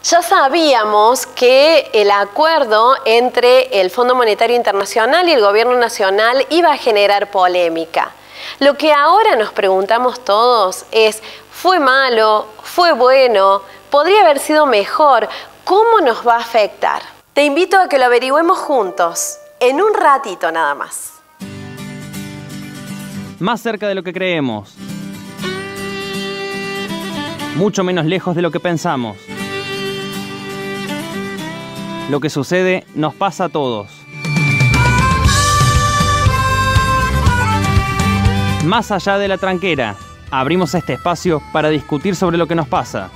Ya sabíamos que el acuerdo entre el Fondo Monetario Internacional y el Gobierno Nacional iba a generar polémica. Lo que ahora nos preguntamos todos es, ¿fue malo? ¿Fue bueno? ¿Podría haber sido mejor? ¿Cómo nos va a afectar? Te invito a que lo averigüemos juntos, en un ratito nada más. Más cerca de lo que creemos. Mucho menos lejos de lo que pensamos. Lo que sucede nos pasa a todos. Más allá de la tranquera, abrimos este espacio para discutir sobre lo que nos pasa.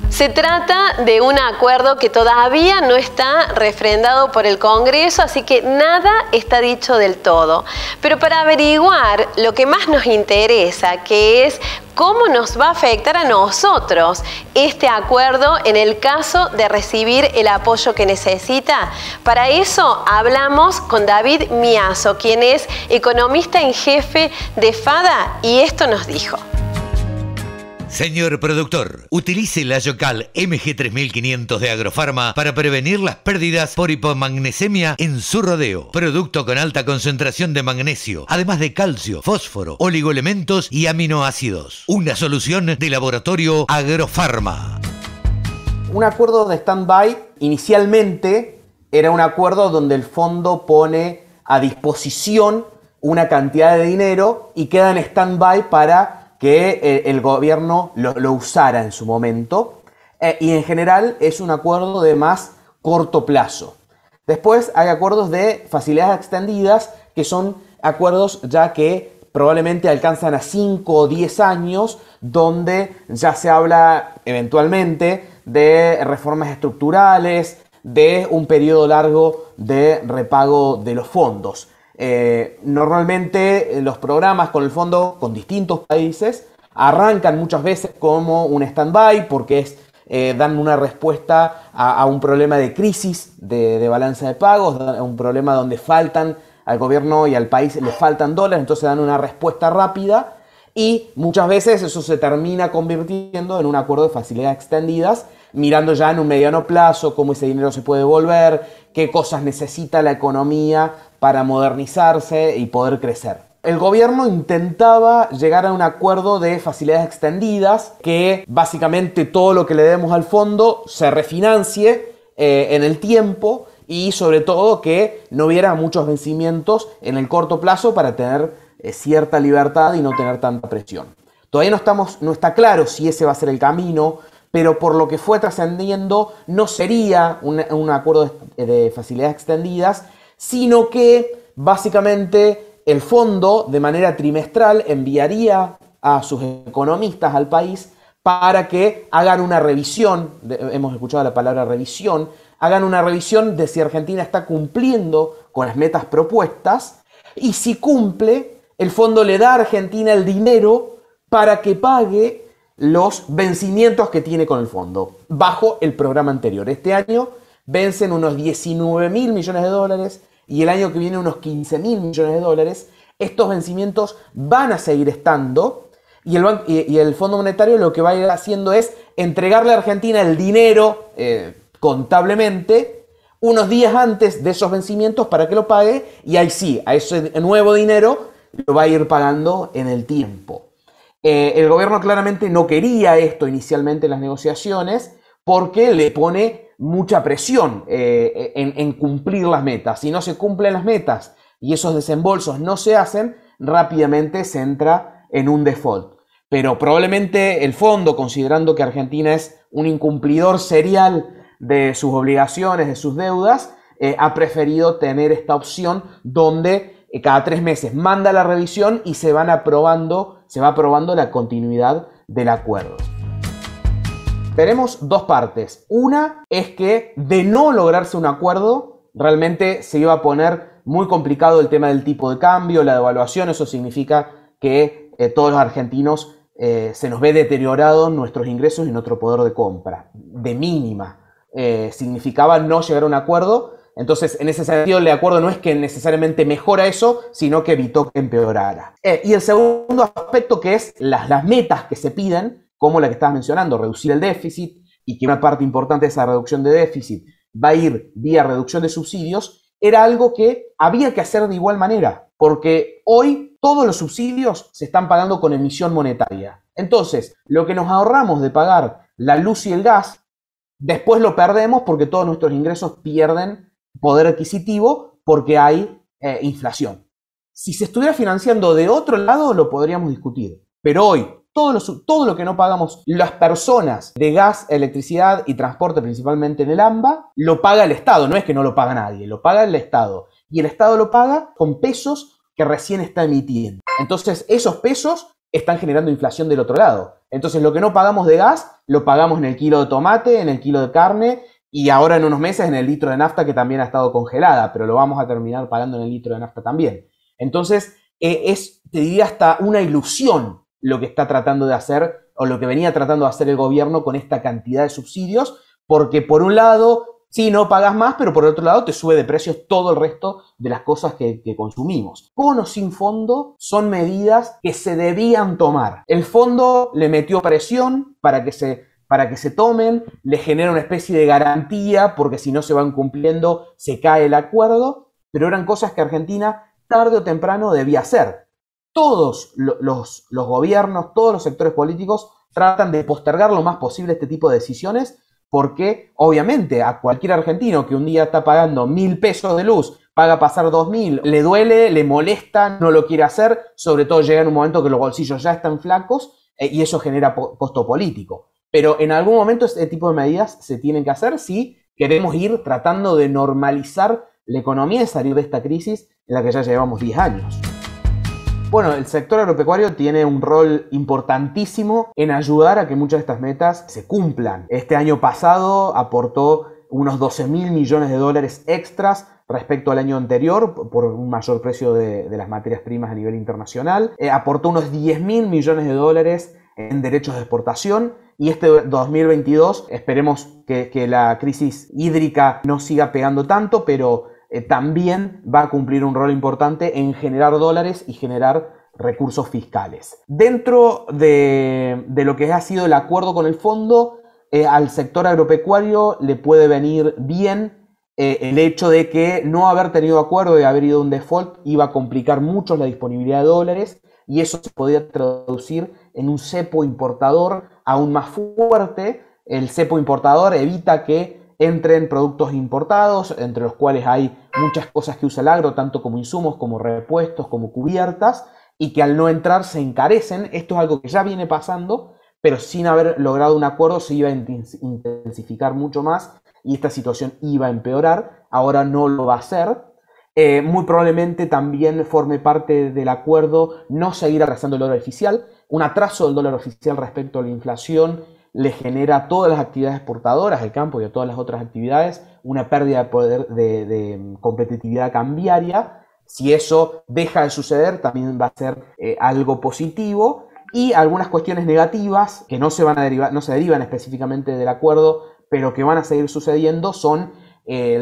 Se trata de un acuerdo que todavía no está refrendado por el Congreso, así que nada está dicho del todo. Pero para averiguar lo que más nos interesa, que es cómo nos va a afectar a nosotros este acuerdo en el caso de recibir el apoyo que necesita, para eso hablamos con David Miazo, quien es economista en jefe de FADA, y esto nos dijo. Señor productor, utilice la Yocal MG3500 de Agrofarma para prevenir las pérdidas por hipomagnesemia en su rodeo. Producto con alta concentración de magnesio, además de calcio, fósforo, oligoelementos y aminoácidos. Una solución de laboratorio Agrofarma. Un acuerdo de stand-by inicialmente era un acuerdo donde el fondo pone a disposición una cantidad de dinero y queda en stand-by para que el gobierno lo usara en su momento, y en general es un acuerdo de más corto plazo. Después hay acuerdos de facilidades extendidas, que son acuerdos ya que probablemente alcanzan a 5 o 10 años, donde ya se habla eventualmente de reformas estructurales, de un periodo largo de repago de los fondos. Normalmente los programas con el fondo con distintos países arrancan muchas veces como un stand-by porque dan una respuesta a un problema de crisis de balanza de pagos, un problema donde faltan al gobierno y al país le faltan dólares, entonces dan una respuesta rápida y muchas veces eso se termina convirtiendo en un acuerdo de facilidades extendidas, mirando ya en un mediano plazo cómo ese dinero se puede devolver, qué cosas necesita la economía para modernizarse y poder crecer. El gobierno intentaba llegar a un acuerdo de facilidades extendidas, que básicamente todo lo que le demos al fondo se refinancie en el tiempo y sobre todo que no hubiera muchos vencimientos en el corto plazo para tener cierta libertad y no tener tanta presión. Todavía no está claro si ese va a ser el camino, pero por lo que fue trascendiendo no sería un acuerdo de facilidades extendidas, sino que básicamente el fondo de manera trimestral enviaría a sus economistas al país para que hagan una revisión, hemos escuchado la palabra revisión, hagan una revisión de si Argentina está cumpliendo con las metas propuestas, y si cumple, el fondo le da a Argentina el dinero para que pague los vencimientos que tiene con el fondo bajo el programa anterior. Este año vencen unos 19.000 millones de dólares y el año que viene unos 15.000 millones de dólares. Estos vencimientos van a seguir estando y el Fondo Monetario lo que va a ir haciendo es entregarle a Argentina el dinero contablemente unos días antes de esos vencimientos para que lo pague, y ahí sí, a ese nuevo dinero lo va a ir pagando en el tiempo. El gobierno claramente no quería esto inicialmente en las negociaciones porque le pone mucha presión en cumplir las metas. Si no se cumplen las metas y esos desembolsos no se hacen, rápidamente se entra en un default. Pero probablemente el fondo, considerando que Argentina es un incumplidor serial de sus obligaciones, de sus deudas, ha preferido tener esta opción donde cada 3 meses manda la revisión y se va aprobando la continuidad del acuerdo. Tenemos dos partes. Una es que de no lograrse un acuerdo, realmente se iba a poner muy complicado el tema del tipo de cambio, la devaluación. Eso significa que todos los argentinos se nos ve deteriorados nuestros ingresos y nuestro poder de compra, de mínima. Significaba no llegar a un acuerdo Entonces, en ese sentido, el acuerdo no es que necesariamente mejora eso, sino que evitó que empeorara. Y el segundo aspecto, que es las metas que se piden, como la que estabas mencionando, reducir el déficit, y que una parte importante de esa reducción de déficit va a ir vía reducción de subsidios, era algo que había que hacer de igual manera, porque hoy todos los subsidios se están pagando con emisión monetaria. Entonces, lo que nos ahorramos de pagar la luz y el gas, después lo perdemos porque todos nuestros ingresos pierden poder adquisitivo porque hay inflación. Si se estuviera financiando de otro lado, lo podríamos discutir. Pero hoy, todo lo que no pagamos las personas de gas, electricidad y transporte, principalmente en el AMBA, lo paga el Estado. No es que no lo paga nadie, lo paga el Estado. Y el Estado lo paga con pesos que recién está emitiendo. Entonces, esos pesos están generando inflación del otro lado. Entonces, lo que no pagamos de gas, lo pagamos en el kilo de tomate, en el kilo de carne y ahora en unos meses en el litro de nafta, que también ha estado congelada, pero lo vamos a terminar pagando en el litro de nafta también. Entonces, te diría, hasta una ilusión lo que está tratando de hacer o lo que venía tratando de hacer el gobierno con esta cantidad de subsidios, porque por un lado, sí, no pagas más, pero por otro lado te sube de precios todo el resto de las cosas que consumimos. Con o sin fondo son medidas que se debían tomar. El fondo le metió presión para que se tomen, le genera una especie de garantía, porque si no se van cumpliendo se cae el acuerdo, pero eran cosas que Argentina tarde o temprano debía hacer. Todos los gobiernos, todos los sectores políticos tratan de postergar lo más posible este tipo de decisiones, porque obviamente a cualquier argentino que un día está pagando 1.000 pesos de luz, paga pasar 2.000, le duele, le molesta, no lo quiere hacer, sobre todo llega en un momento que los bolsillos ya están flacos y eso genera costo político. Pero en algún momento este tipo de medidas se tienen que hacer si queremos ir tratando de normalizar la economía y salir de esta crisis en la que ya llevamos 10 años. Bueno, el sector agropecuario tiene un rol importantísimo en ayudar a que muchas de estas metas se cumplan. Este año pasado aportó unos 12.000 millones de dólares extras respecto al año anterior por un mayor precio de las materias primas a nivel internacional. Aportó unos 10.000 millones de dólares en derechos de exportación y este 2022 esperemos que la crisis hídrica no siga pegando tanto, pero también va a cumplir un rol importante en generar dólares y generar recursos fiscales. Dentro de lo que ha sido el acuerdo con el fondo, al sector agropecuario le puede venir bien el hecho de que no haber tenido acuerdo y haber ido a un default iba a complicar mucho la disponibilidad de dólares y eso se podía traducir en un cepo importador aún más fuerte. El cepo importador evita que entren productos importados, entre los cuales hay muchas cosas que usa el agro, tanto como insumos, como repuestos, como cubiertas, y que al no entrar se encarecen. Esto es algo que ya viene pasando, pero sin haber logrado un acuerdo se iba a intensificar mucho más y esta situación iba a empeorar. Ahora no lo va a hacer. Muy probablemente también forme parte del acuerdo no seguir atrasando el dólar oficial. Un atraso del dólar oficial respecto a la inflación le genera a todas las actividades exportadoras del campo y a todas las otras actividades una pérdida de poder de competitividad cambiaria. Si eso deja de suceder, también va a ser algo positivo. Y algunas cuestiones negativas que no se derivan específicamente del acuerdo, pero que van a seguir sucediendo son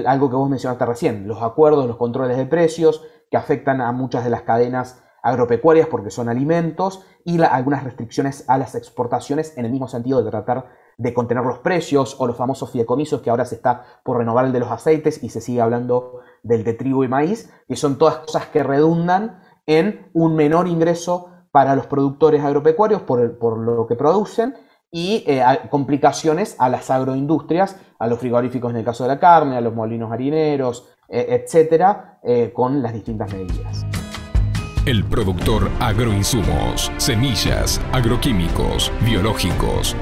algo que vos mencionaste recién, los acuerdos, los controles de precios que afectan a muchas de las cadenas agropecuarias porque son alimentos y algunas restricciones a las exportaciones en el mismo sentido de tratar de contener los precios o los famosos fideicomisos que ahora se está por renovar el de los aceites y se sigue hablando del de trigo y maíz, que son todas cosas que redundan en un menor ingreso para los productores agropecuarios por lo que producen y complicaciones a las agroindustrias, a los frigoríficos en el caso de la carne, a los molinos harineros, etcétera, con las distintas medidas. El productor agroinsumos, semillas, agroquímicos, biológicos,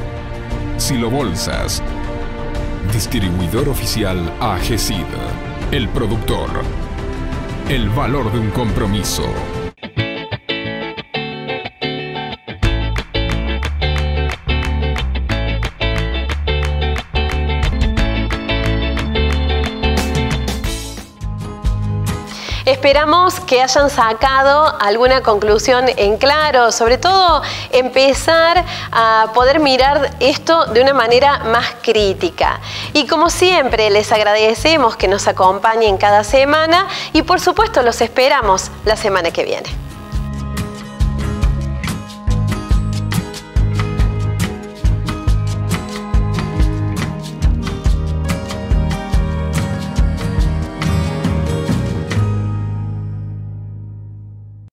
silobolsas. Distribuidor oficial AGESID. El productor. El valor de un compromiso. esperamos que hayan sacado alguna conclusión en claro, sobre todo empezar a poder mirar esto de una manera más crítica. Y como siempre, les agradecemos que nos acompañen cada semana y por supuesto los esperamos la semana que viene.